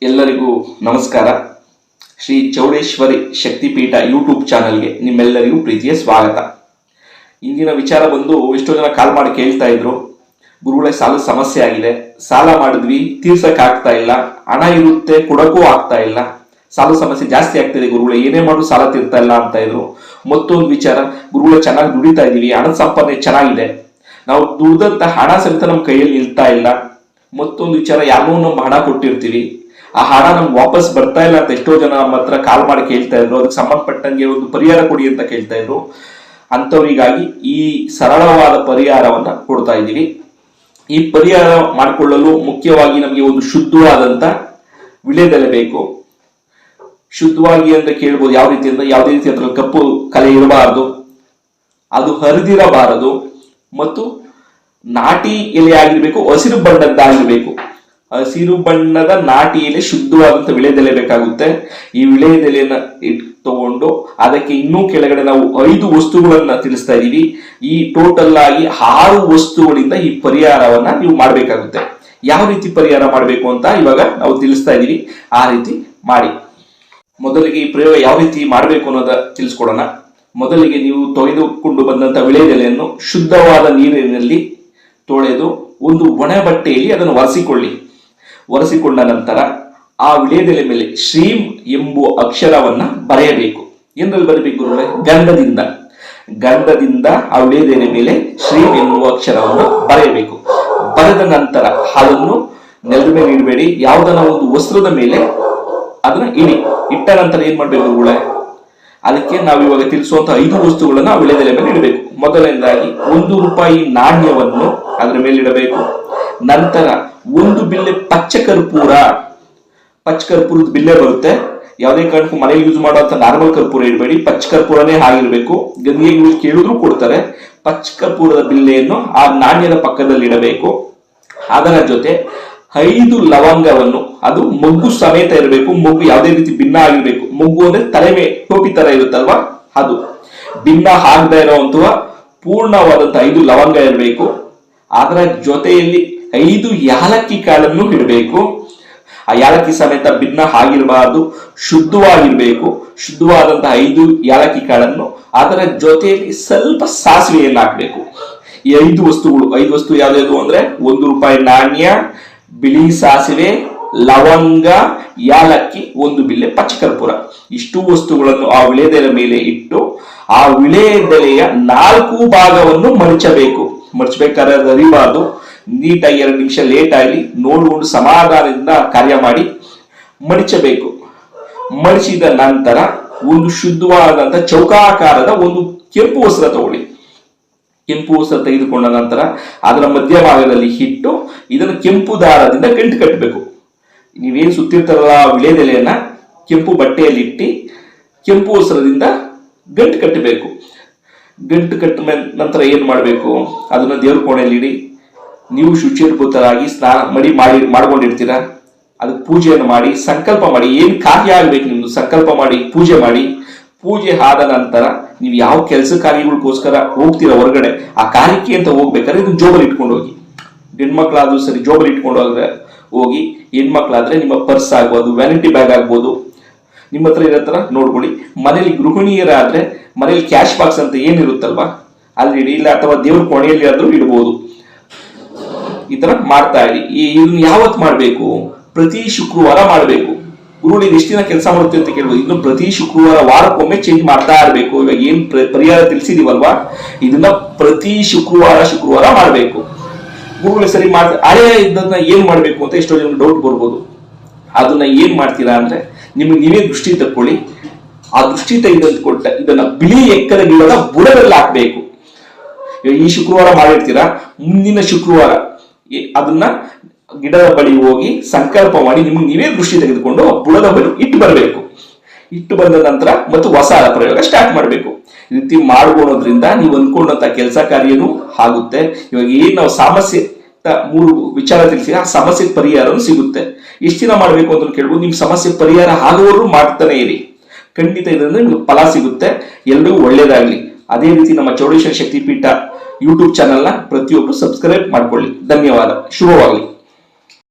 ಎಲ್ಲರಿಗೂ ನಮಸ್ಕಾರ. ಶ್ರೀ ಚೌಡೇಶ್ವರಿ ಶಕ್ತಿಪೀಠ ಯೂಟ್ಯೂಬ್ ಚಾನಲ್ಗೆ ನಿಮ್ಮೆಲ್ಲರಿಗೂ ಪ್ರೀತಿಯ ಸ್ವಾಗತ. ಇಂದಿನ ವಿಚಾರ ಬಂದು ಎಷ್ಟೋ ಜನ ಕಾಲ್ ಮಾಡಿ ಕೇಳ್ತಾ ಇದ್ರು, ಗುರುಗಳೇ ಸಾಲದ ಸಮಸ್ಯೆ ಆಗಿದೆ, ಸಾಲ ಮಾಡಿದ್ವಿ ತೀರ್ಸಕ್ ಆಗ್ತಾ ಇಲ್ಲ, ಹಣ ಇರುತ್ತೆ ಕೊಡಕ್ಕೂ ಆಗ್ತಾ ಇಲ್ಲ, ಸಾಲ ಸಮಸ್ಯೆ ಜಾಸ್ತಿ ಆಗ್ತಿದೆ ಗುರುಗಳೇ, ಏನೇ ಮಾಡೋದು ಸಾಲ ತೀರ್ತಾ ಇಲ್ಲ ಅಂತ ಇದ್ರು. ಮತ್ತೊಂದು ವಿಚಾರ, ಗುರುಗಳೇ ಚೆನ್ನಾಗಿ ದುಡಿತಾ ಇದೀವಿ, ಹಣದ ಸಂಪಾದನೆ ಚೆನ್ನಾಗಿದೆ, ನಾವು ದುಡ್ದಂತ ಹಣ ಸಹಿತ ನಮ್ಮ ಕೈಯಲ್ಲಿ ನಿಲ್ತಾ ಇಲ್ಲ. ಮತ್ತೊಂದು ವಿಚಾರ, ಯಾರೋ ನಮ್ಮ ಹಣ ಕೊಟ್ಟಿರ್ತೀವಿ, ಆ ಹಣ ನಮ್ಗೆ ವಾಪಸ್ ಬರ್ತಾ ಇಲ್ಲ ಅಂತ ಎಷ್ಟೋ ಜನ ನಮ್ಮ ಹತ್ರ ಕಾಲ್ ಮಾಡಿ ಕೇಳ್ತಾ ಇದ್ರು. ಅದಕ್ಕೆ ಸಂಬಂಧಪಟ್ಟಂಗೆ ಒಂದು ಪರಿಹಾರ ಕೊಡಿ ಅಂತ ಕೇಳ್ತಾ ಇದ್ರು. ಅಂತವರಿಗಾಗಿ ಈ ಸರಳವಾದ ಪರಿಹಾರವನ್ನ ಕೊಡ್ತಾ ಇದ್ದೀವಿ. ಈ ಪರಿಹಾರ ಮಾಡಿಕೊಳ್ಳಲು ಮುಖ್ಯವಾಗಿ ನಮಗೆ ಒಂದು ಶುದ್ಧವಾದಂತ ವಿಳೆದೆಲೆ ಬೇಕು. ಶುದ್ಧವಾಗಿ ಅಂತ ಕೇಳ್ಬೋದು, ಯಾವ ರೀತಿ ಅಂದ್ರೆ ಯಾವುದೇ ರೀತಿ ಅದ್ರಲ್ಲಿ ಕಪ್ಪು ಕಲೆ ಇರಬಾರದು, ಅದು ಹರಿದಿರಬಾರದು, ಮತ್ತು ನಾಟಿ ಎಲೆ ಆಗಿರ್ಬೇಕು, ಹಸಿರು ಬಣ್ಣದ್ದಾಗಿರ್ಬೇಕು. ಹಸಿರು ಬಣ್ಣದ ನಾಟಿ ಎಲೆ ಶುದ್ಧವಾದಂತ ವಿಳೆದೆಲೆ ಬೇಕಾಗುತ್ತೆ. ಈ ವಿಳೆದೆಲೆಯನ್ನ ತಗೊಂಡು ಅದಕ್ಕೆ ಇನ್ನೂ ಕೆಳಗಡೆ ನಾವು 5 ವಸ್ತುಗಳನ್ನ ತಿಳಿಸ್ತಾ ಇದೀವಿ. ಈ ಟೋಟಲ್ ಆಗಿ 6 ವಸ್ತುಗಳಿಂದ ಈ ಪರಿಹಾರವನ್ನ ನೀವು ಮಾಡಬೇಕಾಗುತ್ತೆ. ಯಾವ ರೀತಿ ಪರಿಹಾರ ಮಾಡಬೇಕು ಅಂತ ಇವಾಗ ನಾವು ತಿಳಿಸ್ತಾ ಇದೀವಿ, ಆ ರೀತಿ ಮಾಡಿ. ಮೊದಲಿಗೆ ಈ ಪ್ರಯೋಗ ಯಾವ ರೀತಿ ಮಾಡಬೇಕು ಅನ್ನೋದ ತಿಳಿಸ್ಕೊಡೋಣ. ಮೊದಲಿಗೆ ನೀವು ತೊಳೆದುಕೊಂಡು ಬಂದಂತ ವಿಳೆದೆಲೆಯನ್ನು ಶುದ್ಧವಾದ ನೀರಿನಲ್ಲಿ ತೊಳೆದು ಒಂದು ಒಣ ಬಟ್ಟೆಯಲ್ಲಿ ಅದನ್ನು ಒರೆಸಿಕೊಂಡ ನಂತರ ಆ ವಿಳೆದೆಲೆ ಮೇಲೆ ಶ್ರೀಂ ಎಂಬುವ ಅಕ್ಷರವನ್ನ ಬರೆಯಬೇಕು. ಏನಲ್ಲಿ ಬರಬೇಕು? ಗಂಧದಿಂದ ಆ ವಿಳೆದೆಲೆ ಮೇಲೆ ಶ್ರೀಂ ಎನ್ನುವ ಅಕ್ಷರವನ್ನು ಬರೆಯಬೇಕು. ಬರೆದ ನಂತರ ಅದನ್ನು ನೆಲದ ಮೇಲೆ ಇಡಬೇಡಿ, ಯಾವುದನ್ನ ಒಂದು ವಸ್ತ್ರದ ಮೇಲೆ ಅದನ್ನ ಇಟ್ಟ ನಂತರ ಏನ್ ಮಾಡ್ಬೇಕು ಗುರುಗಳೇ? ಅದಕ್ಕೆ ನಾವು ಇವಾಗ ತಿಳಿಸುವಂತ 5 ವಸ್ತುಗಳನ್ನ ಆ ವಿಳೆದೆಲೆ ಮೇಲೆ ಇಡಬೇಕು. ಮೊದಲನೇದಾಗಿ 1 ರೂಪಾಯಿ ನಾಣ್ಯವನ್ನು ಅದರ ಮೇಲೆ ಇಡಬೇಕು. ನಂತರ 1 ಬಿಲ್ಲೆ ಪಚ್ಚಕರ್ಪೂರದ ಬಿಲ್ಲೆ ಬರುತ್ತೆ. ಯಾವುದೇ ಕಾರಣಕ್ಕೂ ಮನೆಯಲ್ಲಿ ಯೂಸ್ ಮಾಡುವಂತ ನಾರ್ಮಲ್ ಕರ್ಪೂರ ಇಡಬೇಡಿ, ಪಚ್ಚಕರ್ಪೂರನೇ ಆಗಿರ್ಬೇಕು. ಗಂಗೆಗಳು ಕೇಳಿದ್ರು ಕೊಡ್ತಾರೆ. ಪಚ್ಚಕರ್ಪೂರದ ಬಿಲ್ಲೆಯನ್ನು ಆ ನಾಣ್ಯದ ಪಕ್ಕದಲ್ಲಿ ಇಡಬೇಕು. ಅದರ ಜೊತೆ 5 ಲವಂಗವನ್ನು, ಅದು ಮೊಗ್ಗು ಸಮೇತ ಇರಬೇಕು. ಮೊಗ್ಗು ಯಾವುದೇ ರೀತಿ ಭಿನ್ನ ಆಗಿರ್ಬೇಕು. ಮೊಗ್ಗು ಅಂದ್ರೆ ತಲೆ ಮೇಲೆ ಟೋಪಿ ತರ ಇರುತ್ತಲ್ವಾ, ಅದು ಭಿನ್ನ ಆಗದೆ ಇರುವಂತಹ ಪೂರ್ಣವಾದಂತಹ 5 ಲವಂಗ ಇರಬೇಕು. ಅದರ ಜೊತೆಯಲ್ಲಿ 5 ಯಾಲಕ್ಕಿ ಕಾಳನ್ನು ಇಡಬೇಕು. ಆ ಯಾಲಕ್ಕಿ ಸಮೇತ ಭಿನ್ನ ಆಗಿರಬಾರದು, ಶುದ್ಧವಾಗಿರ್ಬೇಕು. ಶುದ್ಧವಾದಂತಹ 5 ಯಾಲಕ್ಕಿ ಕಾಳನ್ನು, ಅದರ ಜೊತೆಯಲ್ಲಿ ಸ್ವಲ್ಪ ಸಾಸಿವೆಯನ್ನು ಹಾಕಬೇಕು. ಈ 5 ವಸ್ತು ಯಾವ್ದು ಅಂದ್ರೆ 1 ರೂಪಾಯಿ ನಾಣ್ಯ, ಬಿಳಿ ಸಾಸಿವೆ, ಲವಂಗ, ಯಾಲಕ್ಕಿ, 1 ಬಿಲ್ಲೆ ಪಚ್ಚಕರ್ಪೂರ. ಇಷ್ಟು ವಸ್ತುಗಳನ್ನು ಆ ವಿಳೆದೆಲೆ ಮೇಲೆ ಇಟ್ಟು ಆ ವಿಳೆದೆಲೆಯ 4 ಭಾಗವನ್ನು ಮಡಚಬೇಕಾದ್ರೆ ಅದು ಅರಿಬಾರ್ದು. ನೀಟಾಗಿ 2 ನಿಮಿಷ ಲೇಟ್ ಆಗಲಿ ನೋಡಿಕೊಂಡು ಸಮಾಧಾನದಿಂದ ಕಾರ್ಯ ಮಾಡಿ ಮಡಚಬೇಕು. ಮಡಚಿದ ನಂತರ ಒಂದು ಶುದ್ಧವಾದಂತ ಚೌಕಾಕಾರದ ಒಂದು ಕೆಂಪು ವಸ್ತ್ರ ತಗೊಳ್ಳಿ. ಕೆಂಪು ವಸ್ತ್ರ ತೆಗೆದುಕೊಂಡ ನಂತರ ಅದರ ಮಧ್ಯಭಾಗದಲ್ಲಿ ಇಟ್ಟು ಇದನ್ನು ಕೆಂಪು ದಾರದಿಂದ ಗಂಟು ಕಟ್ಟಬೇಕು. ನೀವೇನು ಸುತ್ತಿರ್ತಾರಲ್ಲ ವಿಳೆದೆಲೆಯನ್ನ ಕೆಂಪು ಬಟ್ಟೆಯಲ್ಲಿ ಇಟ್ಟು ಕೆಂಪು ವಸ್ತ್ರದಿಂದ ಗಂಟು ಕಟ್ಟಬೇಕು. ಗಂಟು ಕಟ್ಟ ನಂತರ ಏನ್ ಮಾಡಬೇಕು? ಅದನ್ನ ದೇವ್ರ ಕೋಣೆಯಲ್ಲಿ ಇಡಿ. ನೀವು ಶುಚಿರ್ಭೂತರಾಗಿ ಸ್ನಾನ ಮಾಡ್ಕೊಂಡಿರ್ತೀರ, ಅದಕ್ಕೆ ಪೂಜೆಯನ್ನು ಮಾಡಿ ಸಂಕಲ್ಪ ಮಾಡಿ. ಏನ್ ಕಾರ್ಯ ಆಗ್ಬೇಕು ನಿಮ್ದು ಸಂಕಲ್ಪ ಮಾಡಿ ಪೂಜೆ ಮಾಡಿ. ಪೂಜೆ ಆದ ನಂತರ ನೀವು ಯಾವ ಕೆಲಸ ಕಾರ್ಯಗಳಿಗೋಸ್ಕರ ಹೋಗ್ತೀರ ಹೊರಗಡೆ, ಆ ಕಾರ್ಯಕ್ಕೆ ಅಂತ ಹೋಗ್ಬೇಕಾದ್ರೆ ಇದು ಜೋಬಲ್ಲಿ ಇಟ್ಕೊಂಡು ಹೋಗಿ. ಹೆಣ್ಮಕ್ಳಾದ್ರೂ ಸರಿ ಜೋಬಲ್ಲಿ ಇಟ್ಕೊಂಡು ಹೋಗಿ. ಹೆಣ್ಮಕ್ಳಾದ್ರೆ ನಿಮ್ಮ ಪರ್ಸ್ ಆಗ್ಬೋದು, ವ್ಯಾನಿಟಿ ಬ್ಯಾಗ್ ಆಗ್ಬೋದು, ನಿಮ್ಮ ಹತ್ರ ಇರತ್ರ ನೋಡ್ಕೊಳ್ಳಿ. ಮನೇಲಿ ಗೃಹಿಣಿಯರಾದ್ರೆ ಮನೇಲಿ ಕ್ಯಾಶ್ ಬಾಕ್ಸ್ ಅಂತ ಏನಿರುತ್ತಲ್ವಾ ಅಲ್ಲಿ ಇಡಿ, ಇಲ್ಲ ಅಥವಾ ದೇವ್ರ ಕೋಣೆಯಲ್ಲಿ ಆದ್ರೂ ಇಡಬಹುದು. ಈ ತರ ಮಾಡ್ತಾ ಇರಿ. ಇದನ್ನ ಯಾವತ್ ಮಾಡ್ಬೇಕು? ಪ್ರತಿ ಶುಕ್ರವಾರ ಮಾಡ್ಬೇಕು. ಗುರುಗಳು ಎಷ್ಟು ದಿನ ಕೆಲಸ ಮಾಡುತ್ತೆ ಅಂತ ಕೇಳ್ಬೋದು. ಇನ್ನು ಪ್ರತಿ ಶುಕ್ರವಾರ, ವಾರಕ್ಕೊಮ್ಮೆ ಚೇಂಜ್ ಮಾಡ್ತಾ ಇರಬೇಕು. ಇವಾಗ ಏನ್ ಪರಿಹಾರ ತಿಳಿಸಿದೀವಲ್ವಾ, ಇದನ್ನ ಪ್ರತಿ ಶುಕ್ರವಾರ ಮಾಡ್ಬೇಕು. ಗುರುಗಳು ಸರಿ ಹಳೆಯ ಇದನ್ನ ಏನ್ ಮಾಡ್ಬೇಕು ಅಂತ ಎಷ್ಟೋ ಜನ ಡೌಟ್ ಬರ್ಬೋದು. ಅದನ್ನ ಏನ್ ಮಾಡ್ತೀರಾ ಅಂದ್ರೆ, ನಿಮಗೆ ನೀವೇ ದೃಷ್ಟಿ ತಕ್ಕೊಳ್ಳಿ. ಆ ದೃಷ್ಟಿ ತೆಗೆದುಕೊಟ್ಟ ಇದನ್ನ ಬಿಳಿ ಎಕ್ಕದ ಗಿಡದ ಬುಡದಲ್ಲಿ ಹಾಕ್ಬೇಕು. ಈ ಶುಕ್ರವಾರ ಮಾಡಿರ್ತೀರಾ, ಮುಂದಿನ ಶುಕ್ರವಾರ ಅದನ್ನ ಗಿಡದ ಬಳಿ ಹೋಗಿ ಸಂಕಲ್ಪ ಮಾಡಿ ನಿಮ್ಗೆ ನೀವೇ ದೃಷ್ಟಿ ತೆಗೆದುಕೊಂಡು ಬುಡದ ಬಳಿ ಇಟ್ಟು ಬರಬೇಕು. ಇಟ್ಟು ಬಂದ ನಂತರ ಮತ್ತು ಹೊಸ ಪ್ರಯೋಗ ಸ್ಟಾರ್ಟ್ ಮಾಡಬೇಕು. ಈ ರೀತಿ ಮಾಡ್ಕೊಳ್ಳೋದ್ರಿಂದ ನೀವು ಅಂದ್ಕೊಂಡಂತ ಕೆಲಸ ಕಾರ್ಯನೂ ಆಗುತ್ತೆ. ಇವಾಗ ಏನ್ ನಾವು ಸಮಸ್ಯೆ 3 ವಿಚಾರ ತಿಳಿಸಿ ಆ ಸಮಸ್ಯೆ ಪರಿಹಾರನೂ ಸಿಗುತ್ತೆ. ಎಷ್ಟು ದಿನ ಮಾಡ್ಬೇಕು ಅಂತ ಕೇಳ್ಬೋದು. ನಿಮ್ ಸಮಸ್ಯೆ ಪರಿಹಾರ ಆಗುವವರು ಮಾಡ್ತಾನೆ ಇರಿ, ಖಂಡಿತ ಇದರಿಂದ ನಿಮ್ಗೆ ಫಲ ಸಿಗುತ್ತೆ. ಎಲ್ರಿಗೂ ಒಳ್ಳೇದಾಗ್ಲಿ. ಅದೇ ರೀತಿ ನಮ್ಮ ಚೌಡೇಶ್ವರಿ ಶಕ್ತಿಪೀಠ ಯೂಟ್ಯೂಬ್ ಚಾನೆಲ್ನ ಪ್ರತಿಯೊಬ್ಬರು ಸಬ್ಸ್ಕ್ರೈಬ್ ಮಾಡ್ಕೊಳ್ಳಿ. ಧನ್ಯವಾದ. ಶುಭವಾಗಲಿ.